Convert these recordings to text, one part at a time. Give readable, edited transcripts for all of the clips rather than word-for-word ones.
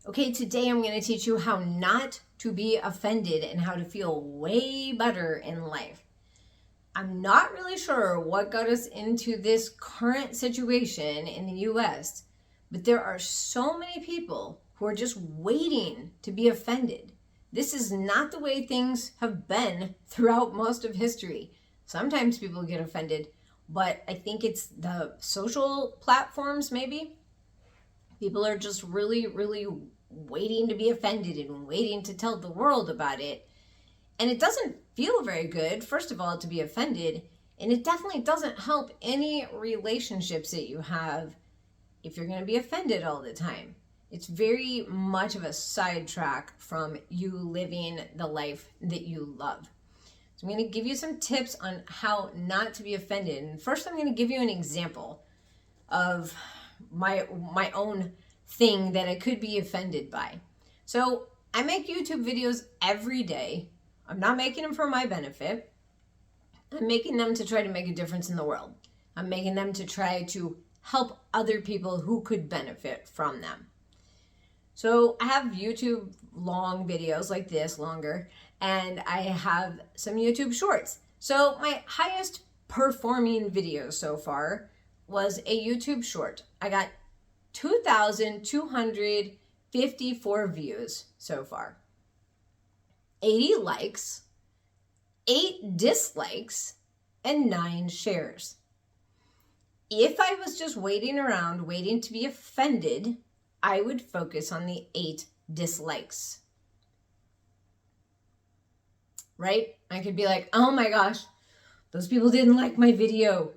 Okay, today I'm going to teach you how not to be offended and how to feel way better in life. I'm not really sure what got us into this current situation in the US, but there are so many people who are just waiting to be offended. This is not the way things have been throughout most of history. Sometimes people get offended, but I think it's the social platforms, maybe. People are just really waiting to be offended and waiting to tell the world about it. And it doesn't feel very good, first of all, to be offended. And it definitely doesn't help any relationships that you have if you're going to be offended all the time. It's very much of a sidetrack from you living the life that you love. So I'm going to give you some tips on how not to be offended. And first, I'm going to give you an example of my own thing that I could be offended by. So I make YouTube videos every day. I'm not making them for my benefit. I'm making them to try to make a difference in the world. I'm making them to try to help other people who could benefit from them. So I have YouTube long videos like this, longer, and I have some YouTube shorts. So my highest performing video so far was a YouTube short. I got 2,254 views so far, 80 likes, 8 dislikes, and 9 shares. If I was just waiting around, waiting to be offended, I would focus on the 8 dislikes. Right? I could be like, oh my gosh, those people didn't like my video.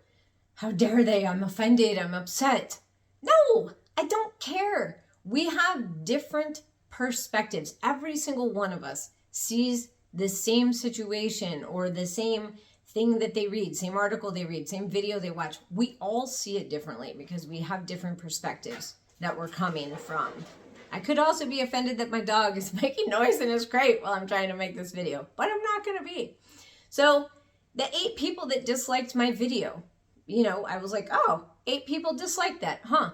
How dare they? I'm offended. I'm upset. No, I don't care. We have different perspectives. Every single one of us sees the same situation or the same thing that they read, same article they read, same video they watch. We all see it differently because we have different perspectives that we're coming from. I could also be offended that my dog is making noise in his crate while I'm trying to make this video, but I'm not going to be. So the 8 people that disliked my video, I was like, oh, 8 people disliked that, huh?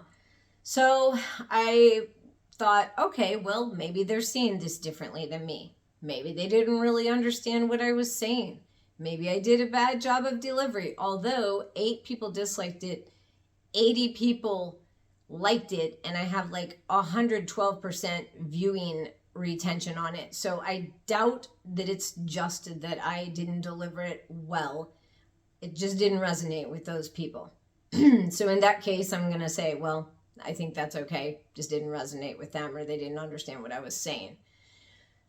So I thought, okay, well, maybe they're seeing this differently than me. Maybe they didn't really understand what I was saying. Maybe I did a bad job of delivery. Although 8 people disliked it, 80 people liked it, and I have like 112% viewing retention on it. So I doubt that it's just that I didn't deliver it well. It just didn't resonate with those people. So in that case, I'm going to say, well, I think that's okay. Just didn't resonate with them, or they didn't understand what I was saying.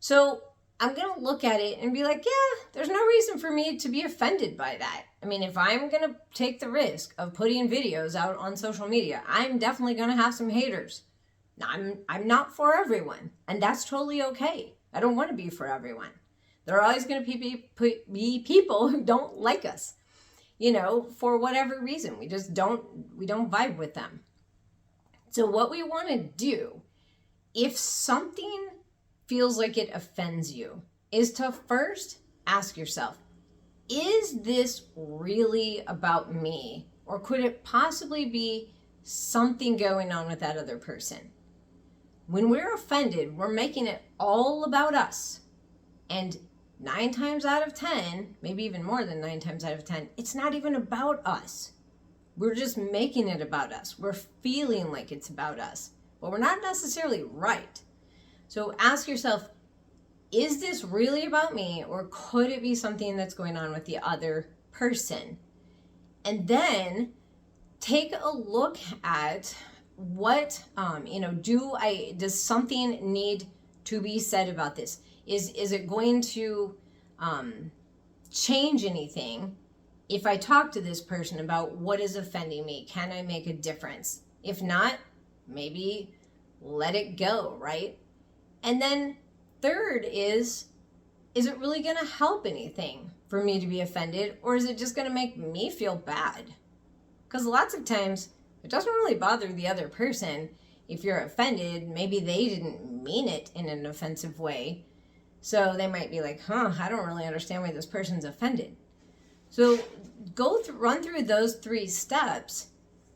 So I'm going to look at it and be like, yeah, there's no reason for me to be offended by that. I mean, if I'm going to take the risk of putting videos out on social media, I'm definitely going to have some haters. I'm not for everyone, and that's totally okay. I don't want to be for everyone. There are always going to be people who don't like us, for whatever reason. We don't vibe with them. So what we want to do, if something feels like it offends you, is to first ask yourself, is this really about me? Or could it possibly be something going on with that other person? When we're offended, we're making it all about us. And 9 times out of 10, maybe even more than 9 times out of 10, it's not even about us. We're just making it about us. We're feeling like it's about us, but we're not necessarily right. So ask yourself, is this really about me, or could it be something that's going on with the other person? And then take a look at what, does something need to be said about this? Is it going to change anything if I talk to this person about what is offending me? Can I make a difference? If not, maybe let it go, right? And then third is it really going to help anything for me to be offended, or is it just going to make me feel bad? Because lots of times it doesn't really bother the other person if you're offended. Maybe they didn't mean it in an offensive way. So they might be like, I don't really understand why this person's offended. So run through those 3 steps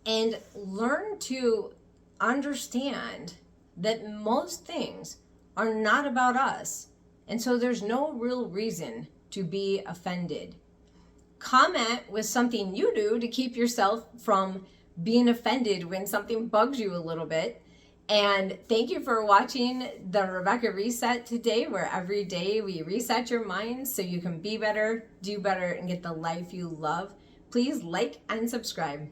and learn to understand that most things are not about us. And so there's no real reason to be offended. Comment with something you do to keep yourself from being offended when something bugs you a little bit. And thank you for watching the Rebecca Reset today, where every day we reset your mind so you can be better, do better, and get the life you love. Please like and subscribe.